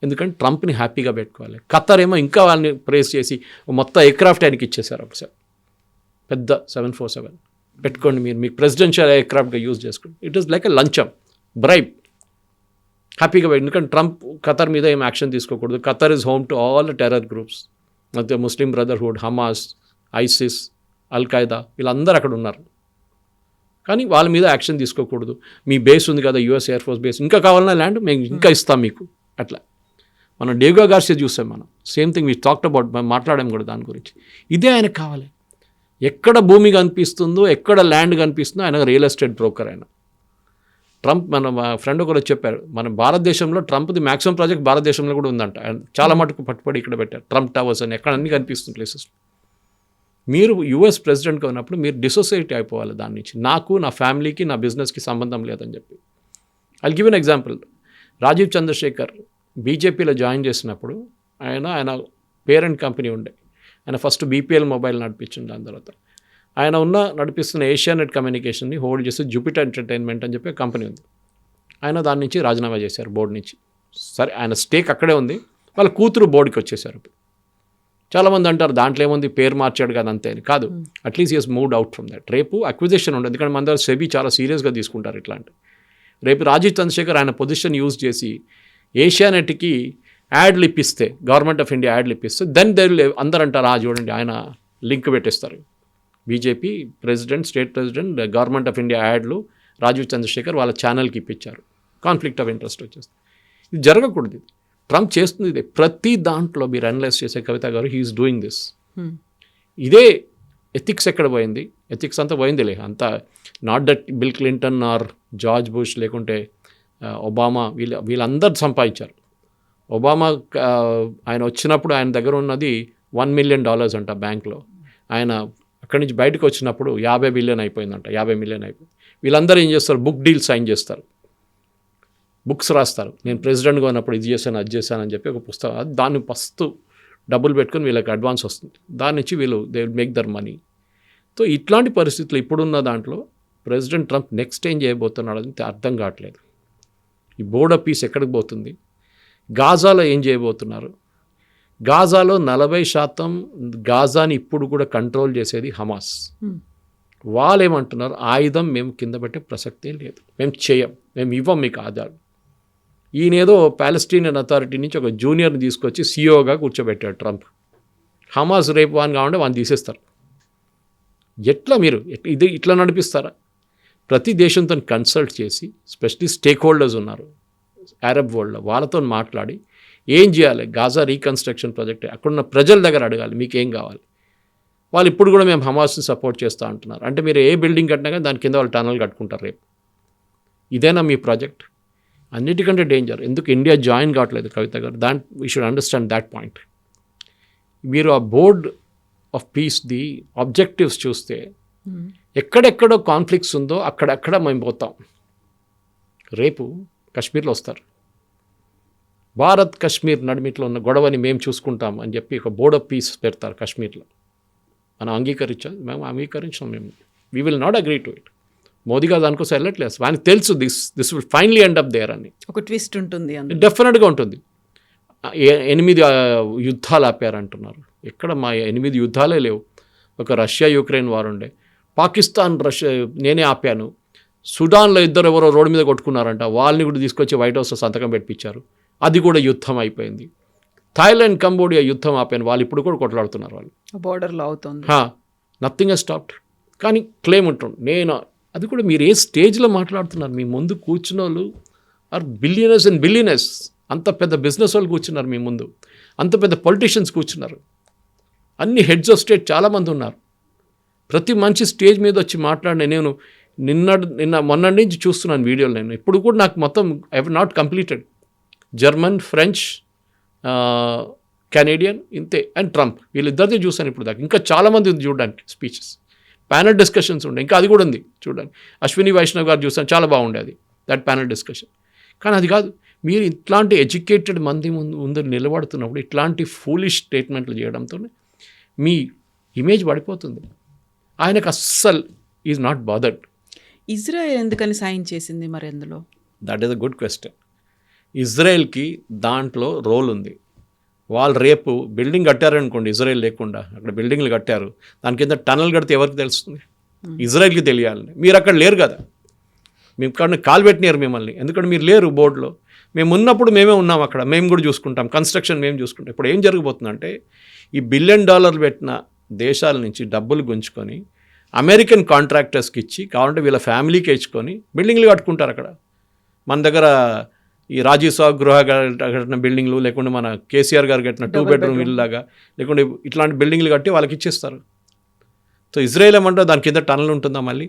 ఎందుకంటే ట్రంప్ని హ్యాపీగా పెట్టుకోవాలి. ఖతర్ ఏమో ఇంకా వాళ్ళని ప్రేస్ చేసి మొత్తం ఎయిర్క్రాఫ్ట్ ఆయనకి ఇచ్చేశారు. ఒకసారి పెద్ద 747 పెట్టుకోండి, మీరు మీకు ప్రెసిడెన్షియల్ ఎయిర్క్రాఫ్ట్గా యూజ్ చేసుకోండి. ఇట్ ఈస్ లైక్ ఎ లంచం, బ్రైబ్. హ్యాపీగా పెట్టి, ఎందుకంటే ట్రంప్ ఖతర్ మీద ఏం యాక్షన్ తీసుకోకూడదు. Qatar is home to all terror groups, Muslim brotherhood, Hamas, ISIS, al Qaeda వీళ్ళందరూ అక్కడ ఉన్నారు. కానీ వాళ్ళ మీద యాక్షన్ తీసుకోకూడదు. మీ బేస్ ఉంది కదా యూఎస్ ఎయిర్ ఫోర్స్ బేస్, ఇంకా కావాలన్నా ల్యాండ్ మేము ఇంకా ఇస్తాం మీకు. అట్లా మనం డేవిడ్ గార్సియా చూసాం, మనం same thing we talked about, మనం మాట్లాడాం కూడా దాని గురించి. ఇదే ఆయనకు కావాలి. ఎక్కడ భూమి కనిపిస్తుందో, ఎక్కడ ల్యాండ్ కనిపిస్తుందో, ఆయన రియల్ ఎస్టేట్ బ్రోకర్. ఆయన ట్రంప్, మన ఫ్రెండ్ ఒకరు చెప్పారు, మన భారతదేశంలో ట్రంప్ది మ్యాక్సిమం ప్రాజెక్ట్ భారతదేశంలో కూడా ఉందంట. ఆయన చాలా మటుకు పట్టుబడి ఇక్కడ పెట్టారు. ట్రంప్ టవర్స్ అని ఎక్కడ అన్నీ కనిపిస్తుంది ప్లేసెస్. మీరు యుఎస్ ప్రెసిడెంట్గా ఉన్నప్పుడు మీరు డిసోసియేట్ అయిపోవాలి దాని నుంచి. నాకు, నా ఫ్యామిలీకి, నా బిజినెస్కి సంబంధం లేదని చెప్పి. I'll give an example. Rajeev Chandrasekhar బీజేపీలో జాయిన్ చేసినప్పుడు ఆయన పేరెంట్ కంపెనీ ఉండే. ఆయన ఫస్ట్ బీపీఎల్ మొబైల్ నడిపించింది. దాని తర్వాత ఆయన నడిపిస్తున్న ఏషియానెట్ కమ్యూనికేషన్ని హోల్డ్ చేసి జూపిటర్ ఎంటర్టైన్మెంట్ అని చెప్పి కంపెనీ ఉంది. ఆయన దాని నుంచి రాజీనామా చేశారు, బోర్డు నుంచి. సరే, ఆయన స్టేక్ అక్కడే ఉంది, వాళ్ళ కూతురు బోర్డుకి వచ్చేసారు. చాలామంది అంటారు దాంట్లో ఏముంది, పేరు మార్చాడు కదా అంతే అని. కాదు, at least is moved out from that. రేపు అక్విజిషన్ ఉండదు, ఎందుకంటే మన దగ్గర సెబీ చాలా సీరియస్గా తీసుకుంటారు ఇట్లాంటి. రేపు రాజీవ్ చంద్రశేఖర్ ఆయన పొజిషన్ యూజ్ చేసి ఏషియానెట్కి యాడ్లు ఇప్పిస్తే, గవర్నమెంట్ ఆఫ్ ఇండియా యాడ్లు ఇప్పిస్తే, దెన్ అందరూ అంటారు చూడండి ఆయన లింక్ పెట్టేస్తారు. BJP president, state president, government of India యాడ్లు రాజీవ్ చంద్రశేఖర్ వాళ్ళ ఛానల్కి ఇప్పించారు. కాన్ఫ్లిక్ట్ ఆఫ్ ఇంట్రెస్ట్ వచ్చేస్తుంది. ఇది జరగకూడదు. ఇది ట్రంప్ చేస్తుంది. ఇదే ప్రతి దాంట్లో మీరు అనలైజ్ చేసే కవిత గారు, హీఈస్ డూయింగ్ దిస్. ఇదే ఎథిక్స్ ఎక్కడ పోయింది? ఎథిక్స్ అంతా పోయిందిలే, అంతా not that Bill Clinton or George Bush లేకుంటే ఒబామా వీళ్ళందరూ సంపాదించారు. ఒబామా ఆయన వచ్చినప్పుడు ఆయన దగ్గర ఉన్నది $1 million అంట బ్యాంక్లో. ఆయన అక్కడి నుంచి బయటకు వచ్చినప్పుడు 50 బిలియన్ అయిపోయిందంట. 50 మిలియన్ అయిపోయింది. వీళ్ళందరూ ఏం చేస్తారు? బుక్ డీల్ సైన్ చేస్తారు, బుక్స్ రాస్తారు. నేను ప్రెసిడెంట్గా ఉన్నప్పుడు ఇది చేశాను, అది చేశానని చెప్పి ఒక పుస్తకం, దాన్ని ఫస్ట్ డబ్బులు పెట్టుకుని వీళ్ళకి అడ్వాన్స్ వస్తుంది. దాని నుంచి వీళ్ళు they will make their money. So ఇట్లాంటి పరిస్థితులు ఇప్పుడున్న దాంట్లో ప్రెసిడెంట్ ట్రంప్ నెక్స్ట్ ఏం చేయబోతున్నాడు అని అర్థం కావట్లేదు. ఈ బోర్డ్ ఆఫ్ పీస్ ఎక్కడికి పోతుంది? గాజాలో ఏం చేయబోతున్నారు? గాజాలో 40% గాజాని ఇప్పుడు కూడా కంట్రోల్ చేసేది హమాస్. వాళ్ళు ఏమంటున్నారు? ఆయుధం మేము కింద పెట్టే ప్రసక్తే లేదు, మేము చేయం, మేము ఇవ్వం మీకు ఆధారం. ఈయనేదో పాలెస్టీనియన్ అథారిటీ నుంచి ఒక జూనియర్ని తీసుకొచ్చి సీఈఓగా కూర్చోబెట్టాడు ట్రంప్. హమాస్ రేపు వాని కావాలంటే వాడిని తీసేస్తారు. ఎట్లా మీరు ఇది ఇట్లా నడిపిస్తారా? ప్రతి దేశంతో కన్సల్ట్ చేసి, స్పెషలీ స్టేక్ హోల్డర్స్ ఉన్నారు అరబ్ వరల్డ్లో, వాళ్ళతో మాట్లాడి ఏం చేయాలి, గాజా రీకన్స్ట్రక్షన్ ప్రాజెక్ట్ అక్కడున్న ప్రజల దగ్గర అడగాలి, మీకు ఏం కావాలి. వాళ్ళు ఇప్పుడు కూడా మేము హమాస్ని సపోర్ట్ చేస్తూ అంటున్నారు. అంటే మీరు ఏ బిల్డింగ్ కట్టినా కానీ దాని కింద వాళ్ళు టనల్ కట్టుకుంటారు రేపు. ఇదేనా మీ ప్రాజెక్ట్? అన్నిటికంటే డేంజర్. ఎందుకు ఇండియా జాయిన్ కావట్లేదు కవిత గారు? We should understand that point. మీరు ఆ బోర్డ్ ఆఫ్ పీస్ది ఆబ్జెక్టివ్స్ చూస్తే ఎక్కడెక్కడో కాన్ఫ్లిక్ట్స్ ఉందో అక్కడక్కడ మేము పోతాం. రేపు కశ్మీర్లో వస్తారు. భారత్ కశ్మీర్ నడిమిట్లో ఉన్న గొడవని మేము చూసుకుంటాం అని చెప్పి ఒక బోర్డ్ ఆఫ్ పీస్ పెడతారు కశ్మీర్లో. మనం అంగీకరించాం? మేము అంగీకరించాం. We will not agree to it. Modi గారు దానికోసం వెళ్ళట్లేదు. ఆయనకు తెలుసు this will finally end up there అని. ఒక ట్విస్ట్ ఉంటుంది, డెఫినెట్గా ఉంటుంది. 8 యుద్ధాలు ఆపారంటున్నారు. ఎక్కడ మా 8 యుద్ధాలే లేవు. ఒక రష్యా యుక్రెయిన్ వారు ఉండే, పాకిస్తాన్ రష్యా నేనే ఆపాను. సుడాన్లో ఎవరో రోడ్డు మీద కొట్టుకున్నారంట, వాళ్ళని కూడా తీసుకొచ్చి వైట్ హౌస్లో సంతకం పెట్టించారు. అది కూడా యుద్ధం అయిపోయింది. థాయిలాండ్, కంబోడియా యుద్ధం ఆపాను, వాళ్ళు ఇప్పుడు కూడా కొట్లాడుతున్నారు. వాళ్ళు బోర్డర్లో అవుతుంది. Nothing has stopped. కానీ క్లెయిమ్ ఉంటుంది నేను. అది కూడా మీరు ఏ స్టేజ్లో మాట్లాడుతున్నారు? మీ ముందు కూర్చున్న వాళ్ళు ఆర్ బిలియనర్స్ అండ్ బిలియనర్స్. అంత పెద్ద బిజినెస్ వాళ్ళు కూర్చున్నారు మీ ముందు, అంత పెద్ద పొలిటీషియన్స్ కూర్చున్నారు, అన్ని హెడ్స్ ఆఫ్ స్టేట్ చాలామంది ఉన్నారు. ప్రతి మంచి స్టేజ్ మీద వచ్చి మాట్లాడిన నేను మొన్నటి నుంచి చూస్తున్నాను వీడియోలు. నేను ఇప్పుడు కూడా నాకు మొత్తం I have not completed. German, French, Canadian, ఇంతే, అండ్ ట్రంప్, వీళ్ళిద్దరిదే చూశాను ఇప్పుడు దాకా. ఇంకా చాలామంది ఉంది చూడడానికి స్పీచెస్, ప్యానల్ డిస్కషన్స్ ఉండే, ఇంకా అది కూడా ఉంది చూడండి. అశ్విని వైష్ణవ్ గారు చూసాను, చాలా బాగుండేది దట్ ప్యానల్ డిస్కషన్. కానీ అది కాదు, మీరు ఇట్లాంటి ఎడ్యుకేటెడ్ మంది ముందు నిలబడుతున్నప్పుడు ఇట్లాంటి ఫూలిష్ స్టేట్మెంట్లు చేయడంతో మీ ఇమేజ్ పడిపోతుంది. ఆయనకు అస్సలు ఈజ్ నాట్ బాదర్డ్. ఇజ్రాయెల్ ఎందుకని సైన్ చేసింది మరి అందులో? That is a good question. ఇజ్రాయెల్కి దాంట్లో రోల్ ఉంది. వాళ్ళు రేపు బిల్డింగ్ కట్టారనుకోండి, ఇజ్రాయెల్ లేకుండా అక్కడ బిల్డింగ్లు కట్టారు, దాని కింద టనల్ కడితే ఎవరికి తెలుస్తుంది? ఇజ్రాయెల్కి తెలియాలని. మీరు అక్కడ లేరు కదా, మేము ఇక్కడ కాలు పెట్టినారు మిమ్మల్ని, ఎందుకంటే మీరు లేరు బోర్డులో. మేము ఉన్నప్పుడు మేమే ఉన్నాం అక్కడ, మేము కూడా చూసుకుంటాం, కన్స్ట్రక్షన్ మేము చూసుకుంటాం. ఇప్పుడు ఏం జరగబోతుందంటే, ఈ $1 బిలియన్ పెట్టిన దేశాల నుంచి డబ్బులు గుంజుకొని అమెరికన్ కాంట్రాక్టర్స్కి ఇచ్చి కావాలంటే వీళ్ళ ఫ్యామిలీకి ఇచ్చుకొని బిల్డింగ్లు కట్టుకుంటారు అక్కడ. మన దగ్గర ఈ రాజీవ్ సాగ్ గృహ కట్టిన బిల్డింగ్లు, లేకుంటే మన కేసీఆర్ గారు కట్టిన 2 బెడ్రూమ్ ఇల్లు లాగా, లేకుంటే ఇట్లాంటి బిల్డింగ్లు కట్టి వాళ్ళకి ఇచ్చేస్తారు. సో ఇజ్రాయెల్ ఏమంటారు, దాని కింద టనల్ ఉంటుందా మళ్ళీ?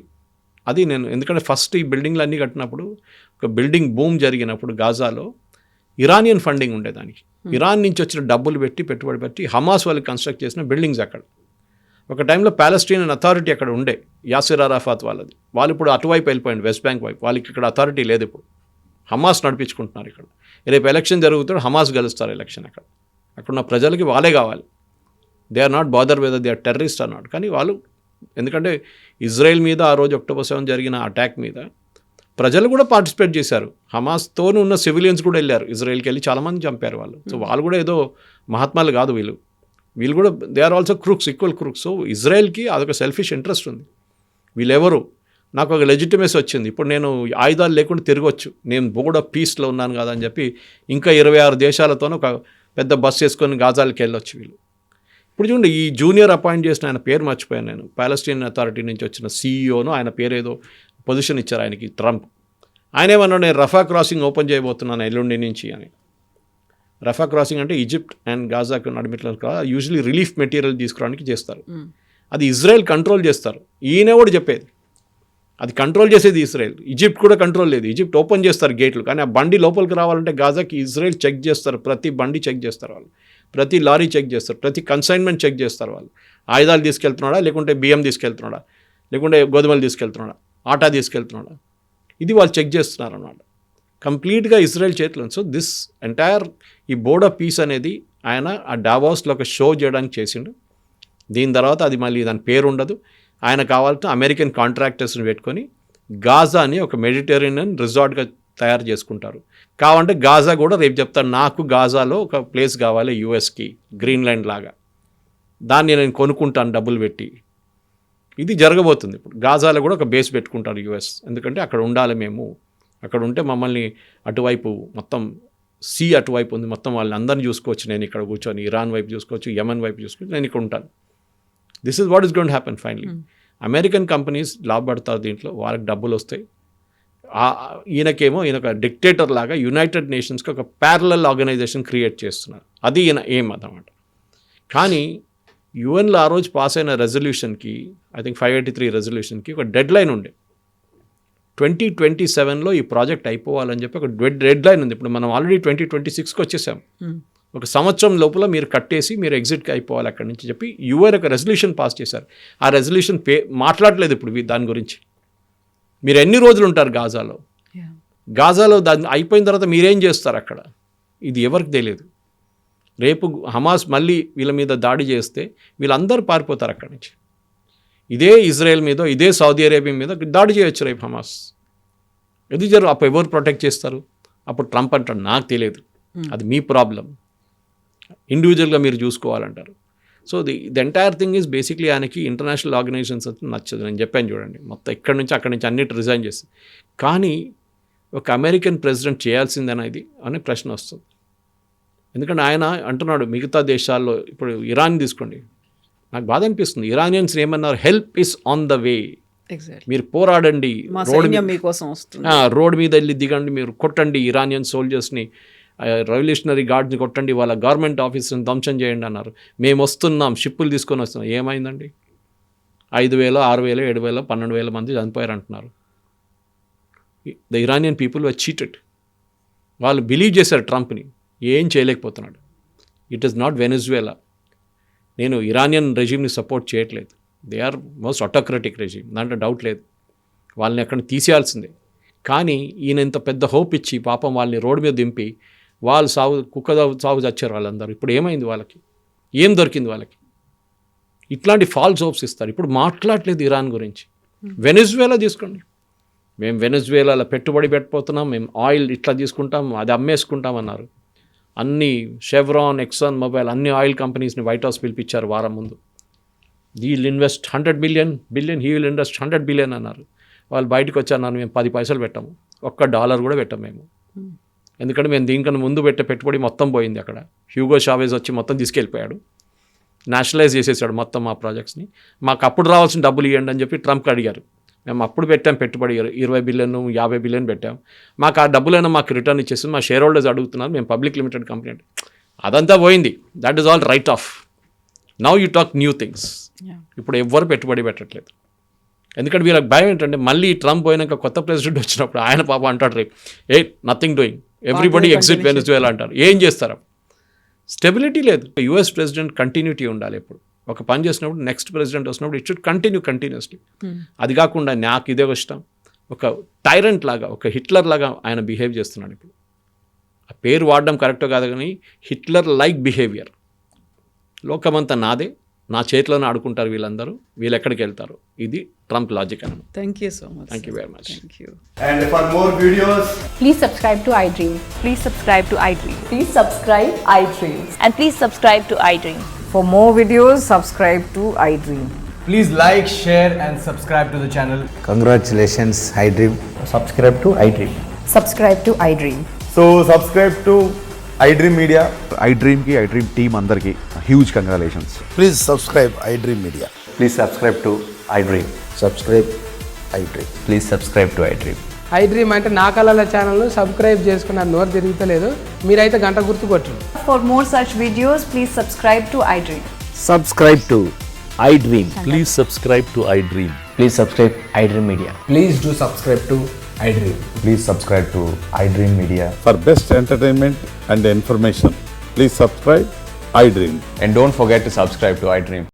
అది నేను ఎందుకంటే ఫస్ట్ ఈ బిల్డింగ్లు అన్నీ కట్టినప్పుడు, ఒక బిల్డింగ్ బూమ్ జరిగినప్పుడు గాజాలో ఇరానియన్ ఫండింగ్ ఉండేదానికి. ఇరాన్ నుంచి వచ్చిన డబ్బులు పెట్టి పెట్టుబడి పెట్టి హమాస్ వాళ్ళకి కన్స్ట్రక్ట్ చేసిన బిల్డింగ్స్ అక్కడ. ఒక టైంలో పాలస్టీనియన్ అథారిటీ అక్కడ ఉండే, యాసిర్ అరాఫాత్ వాళ్ళది. వాళ్ళు ఇప్పుడు అటువైపు వెళ్ళిపోయింది, వెస్ట్ బ్యాంక్ వైపు. వాళ్ళకి ఇక్కడ అథారిటీ లేదు, ఇప్పుడు హమాస్ నడిపించుకుంటున్నారు ఇక్కడ. రేపు ఎలక్షన్ జరుగుతాడు, హమాస్ గెలుస్తారు ఎలక్షన్. అక్కడున్న ప్రజలకి వాళ్ళే కావాలి. They are not bother whether they are terrorist అన్నాడు. కానీ వాళ్ళు, ఎందుకంటే ఇజ్రాయెల్ మీద ఆ రోజు October 7 జరిగిన అటాక్ మీద ప్రజలు కూడా పార్టిసిపేట్ చేశారు. హమాస్తోనూ ఉన్న సివిలియన్స్ కూడా వెళ్ళారు ఇజ్రాయెల్కి, వెళ్ళి చాలామంది చంపారు వాళ్ళు. సో వాళ్ళు కూడా ఏదో మహాత్మాలు కాదు వీళ్ళు కూడా they are also crooks, equal crooks. So ఇజ్రాయెల్కి అదొక సెల్ఫిష్ ఇంట్రెస్ట్ ఉంది. వీళ్ళెవరు, నాకు ఒక లెజిటిమేసీ వచ్చింది, ఇప్పుడు నేను ఆయుధాలు లేకుండా తిరగవచ్చు, నేను బోర్డ్ ఆఫ్ పీస్లో ఉన్నాను కదా అని చెప్పి ఇంకా 26 దేశాలతోనూ ఒక పెద్ద బస్ వేసుకొని గాజాలకి వెళ్ళొచ్చు వీళ్ళు. ఇప్పుడు చూడండి, ఈ జూనియర్ అపాయింట్ చేసిన ఆయన పేరు మర్చిపోయాను నేను, పాలస్టీన్ అథారిటీ నుంచి వచ్చిన సీఈఓను, ఆయన పేరు ఏదో పొజిషన్ ఇచ్చారు ఆయనకి, ట్రంప్. ఆయన ఏమన్నాడు, నేను రఫా క్రాసింగ్ ఓపెన్ చేయబోతున్నాను ఎల్లుండి నుంచి అని. రఫా క్రాసింగ్ అంటే ఈజిప్ట్ అండ్ గాజాకు నడిమిట్లో యూజువలీ రిలీఫ్ మెటీరియల్ తీసుకురావడానికి చేస్తారు. అది ఇజ్రాయెల్ కంట్రోల్ చేస్తారు. ఈయన కూడా చెప్పేది అది కంట్రోల్ చేసేది ఇజ్రాయెల్. ఈజిప్ట్ కూడా కంట్రోల్ లేదు. ఈజిప్ట్ ఓపెన్ చేస్తారు గేట్లు, కానీ ఆ బండి లోపలికి రావాలంటే గాజాకి ఇజ్రాయెల్ చెక్ చేస్తారు. ప్రతి బండి చెక్ చేస్తారు వాళ్ళు, ప్రతి లారీ చెక్ చేస్తారు, ప్రతి కన్సైన్మెంట్ చెక్ చేస్తారు వాళ్ళు. ఆయుధాలు తీసుకెళ్తున్నాడా, లేకుంటే బియ్యం తీసుకెళ్తున్నాడా, లేకుంటే గోధుమలు తీసుకెళ్తున్నాడా, ఆటా తీసుకెళ్తున్నాడా, ఇది వాళ్ళు చెక్ చేస్తున్నారు అన్నమాట. కంప్లీట్గా ఇజ్రాయెల్ చేతిలో. సో దిస్ ఎంటైర్ ఈ బోర్డ్ ఆఫ్ పీస్ అనేది ఆయన ఆ డావోస్లో ఒక షో చేయడానికి చేసిండు. దీని తర్వాత అది మళ్ళీ దాని పేరు ఉండదు. ఆయన కావాలంటే అమెరికన్ కాంట్రాక్టర్స్ని పెట్టుకొని గాజాని ఒక మెడిటరేనియన్ రిసార్ట్గా తయారు చేసుకుంటారు. కావాలంటే గాజా కూడా రేపు చెప్తాను, నాకు గాజాలో ఒక ప్లేస్ కావాలి యూఎస్కి, గ్రీన్లాండ్ లాగా, దాన్ని నేను కొనుక్కుంటాను డబ్బులు పెట్టి. ఇది జరగబోతుంది. ఇప్పుడు గాజాలో కూడా ఒక బేస్ పెట్టుకుంటారు యూఎస్, ఎందుకంటే అక్కడ ఉండాలి మేము, అక్కడ ఉంటే మమ్మల్ని అటువైపు మొత్తం సీ అటువైపు ఉంది, మొత్తం వాళ్ళని అందరినీ చూసుకోవచ్చు, నేను ఇక్కడ కూర్చొని ఇరాన్ వైపు చూసుకోవచ్చు, యమన్ వైపు చూసుకోవచ్చు, నేను ఇక్కడ ఉంటాను. This is what is going to happen finally. American companies లాభపడతారు దీంట్లో, వాళ్ళకి డబ్బులు వస్తాయి. ఈయనకేమో ఈయన ఒక డిక్టేటర్ లాగా యునైటెడ్ నేషన్స్కి ఒక ప్యారలల్ ఆర్గనైజేషన్ క్రియేట్ చేస్తున్నారు. అది ఈయన ఏం అన్నమాట. కానీ యుఎన్లో ఆ రోజు పాస్ అయిన రెజల్యూషన్కి, ఐ థింక్ 583 రెజల్యూషన్కి ఒక డెడ్ లైన్ ఉండే. 2027లో ఈ ప్రాజెక్ట్ అయిపోవాలని చెప్పి ఒక డెడ్ లైన్ ఉంది. ఇప్పుడు మనం ఆల్రెడీ 2026కి వచ్చేసాం. ఒక సంవత్సరం లోపల మీరు కట్టేసి మీరు ఎగ్జిట్కి అయిపోవాలి అక్కడి నుంచి చెప్పి యుఎన్ ఒక రెజల్యూషన్ పాస్ చేశారు. ఆ రెజల్యూషన్ మాట్లాడలేదు ఇప్పుడు దాని గురించి. మీరు ఎన్ని రోజులు ఉంటారు గాజాలో దాన్ని అయిపోయిన తర్వాత మీరేం చేస్తారు అక్కడ, ఇది ఎవరికి తెలియదు. రేపు హమాస్ మళ్ళీ వీళ్ళ మీద దాడి చేస్తే వీళ్ళందరూ పారిపోతారు అక్కడి నుంచి. ఇదే ఇజ్రాయెల్ మీద, ఇదే సౌదీ అరేబియా మీద దాడి చేయొచ్చు రేపు హమాస్. ఇది అప్పుడు ఎవరు ప్రొటెక్ట్ చేస్తారు? అప్పుడు ట్రంప్ అంటాడు, నాకు తెలియదు, అది మీ ప్రాబ్లం, ఇండివిజువల్గా మీరు చూసుకోవాలంటారు. So the entire thing is basically ఆయనకి ఇంటర్నేషనల్ ఆర్గనైజేషన్స్ అయితే నచ్చదు. నేను చెప్పాను చూడండి, మొత్తం ఇక్కడి నుంచి అక్కడి నుంచి అన్నిటి రిజైన్ చేసి. కానీ ఒక అమెరికన్ ప్రెసిడెంట్ చేయాల్సిందనేది అనే ప్రశ్న వస్తుంది. ఎందుకంటే ఆయన అంటున్నాడు మిగతా దేశాల్లో, ఇప్పుడు ఇరాన్ తీసుకోండి, నాకు బాధ అనిపిస్తుంది. ఇరానియన్స్ ఏమన్నారు, హెల్ప్ ఇస్ ఆన్ ద వే, మీరు పోరాడండి, రోడ్ మీద వెళ్ళి దిగండి, మీరు కొట్టండి ఇరానియన్ సోల్జర్స్ని, రెవల్యూషనరీ గార్డ్స్ని కొట్టండి, వాళ్ళ గవర్నమెంట్ ఆఫీస్ని ధ్వంసం చేయండి అన్నారు. మేము వస్తున్నాం, షిప్పులు తీసుకొని వస్తున్నాం. ఏమైందండి? 5,000, 6,000, 7,000, 12,000 మంది చనిపోయారు అంటున్నారు. The Iranian people were cheated. వాళ్ళు బిలీవ్ చేశారు ట్రంప్ని, ఏం చేయలేకపోతున్నాడు. It is not Venezuela. నేను ఇరానియన్ రెజీమ్ని సపోర్ట్ చేయట్లేదు. They are most autocratic regime, దాంట్లో డౌట్ లేదు. వాళ్ళని అక్కడ తీసేయాల్సిందే. కానీ ఈయన ఇంత పెద్ద హోప్ ఇచ్చి పాపం వాళ్ళని రోడ్డు మీద దింపి వాళ్ళు కుక్క సాగు చచ్చారు వాళ్ళందరూ. ఇప్పుడు ఏమైంది వాళ్ళకి? ఏం దొరికింది వాళ్ళకి? ఇట్లాంటి ఫాల్స్ హోప్స్ ఇస్తారు. ఇప్పుడు మాట్లాడలేదు ఇరాన్ గురించి. వెనెజువేలా తీసుకోండి, మేము వెనెజువేలాలో పెట్టుబడి పెట్టిపోతున్నాం, మేము ఆయిల్ ఇట్లా తీసుకుంటాం, అది అమ్మేసుకుంటాం అన్నారు. అన్ని షెవ్రాన్, ఎక్సాన్ మొబైల్, అన్ని ఆయిల్ కంపెనీస్ని వైట్ హౌస్ పిలిపించారు వారం ముందు. We'll invest 100 billion, he will invest 100 billion అన్నారు. వాళ్ళు బయటకు వచ్చారు, మేము 10 పైసలు పెట్టాము, $1 కూడా పెట్టాము మేము. ఎందుకంటే మేము దీనికన్నా ముందు పెట్టే పెట్టుబడి మొత్తం పోయింది. అక్కడ హ్యూగో షావేజ్ వచ్చి మొత్తం తీసుకెళ్ళిపోయాడు. నేషనలైజ్ చేసేసాడు మొత్తం మా ప్రాజెక్ట్స్ని. మాకు అప్పుడు రావాల్సిన డబ్బులు ఇవ్వండి అని చెప్పి ట్రంప్కి అడిగారు. మేము అప్పుడు పెట్టాం పెట్టుబడి 20 బిలియన్ 50 బిలియన్ పెట్టాం. మాకు ఆ డబ్బులైనా మాకు రిటర్న్ ఇచ్చేసి మా షేర్ హోల్డర్స్ అడుగుతున్నారు, మేము పబ్లిక్ లిమిటెడ్ కంపెనీ అంటే అదంతా పోయింది. That is all right of. Now you talk new things. ఇప్పుడు ఎవ్వరు పెట్టుబడి పెట్టట్లేదు. ఎందుకంటే వీళ్ళకి భయం ఏంటంటే మళ్ళీ ట్రంప్ పోయినాక కొత్త ప్రెసిడెంట్ వచ్చినప్పుడు ఆయన పాప అంటాడు రేపు nothing doing, everybody exit Venezuela అంటారు. ఏం చేస్తారు? స్టెబిలిటీ లేదు. యుఎస్ ప్రెసిడెంట్ కంటిన్యూటీ ఉండాలి. ఎప్పుడు ఒక పని చేసినప్పుడు నెక్స్ట్ ప్రెసిడెంట్ వచ్చినప్పుడు ఇట్ షుడ్ కంటిన్యూస్లీ. అది కాకుండా నాకు ఇదే ఇష్టం, ఒక టైరెంట్ లాగా, ఒక హిట్లర్ లాగా ఆయన బిహేవ్ చేస్తున్నాడు. ఇప్పుడు ఆ పేరు వాడడం కరెక్టో కాదు కానీ హిట్లర్ లైక్ బిహేవియర్. లోకమంతా నాదే, నా చేతిలోనే ఆడుకుంటారు వీళ్ళందరూ, వీళ్ళు ఎక్కడికి వెళ్తారు. ఇది ట్రంప్ లాజిక్ అన్నమాట. Thank you so much. Thank you very much. Thank you. And for more videos, Please subscribe to iDream. Please subscribe to iDream. Please subscribe iDream. And please subscribe to iDream. For more videos, subscribe to iDream. please like, share, and subscribe to the channel. Congratulations, iDream. Subscribe to iDream. Subscribe to iDream. So, subscribe to iDream Media. iDream team అందరికి huge congratulations. Please subscribe iDream Media. Please subscribe to iDream. Subscribe iDream. Please subscribe to iDream. iDream అంటే నా కళల ఛానల్ను subscribe చేసుకున్న నోరు తిరుగుతలేదు, మీరైతే గంట గుర్తు కొట్టండి. For more such videos, please subscribe to iDream. Subscribe to iDream. Please subscribe to iDream. Please subscribe iDream Media. Please do subscribe to iDream. Please subscribe to iDream Media. For best entertainment and information, please subscribe iDream. And don't forget to subscribe to iDream.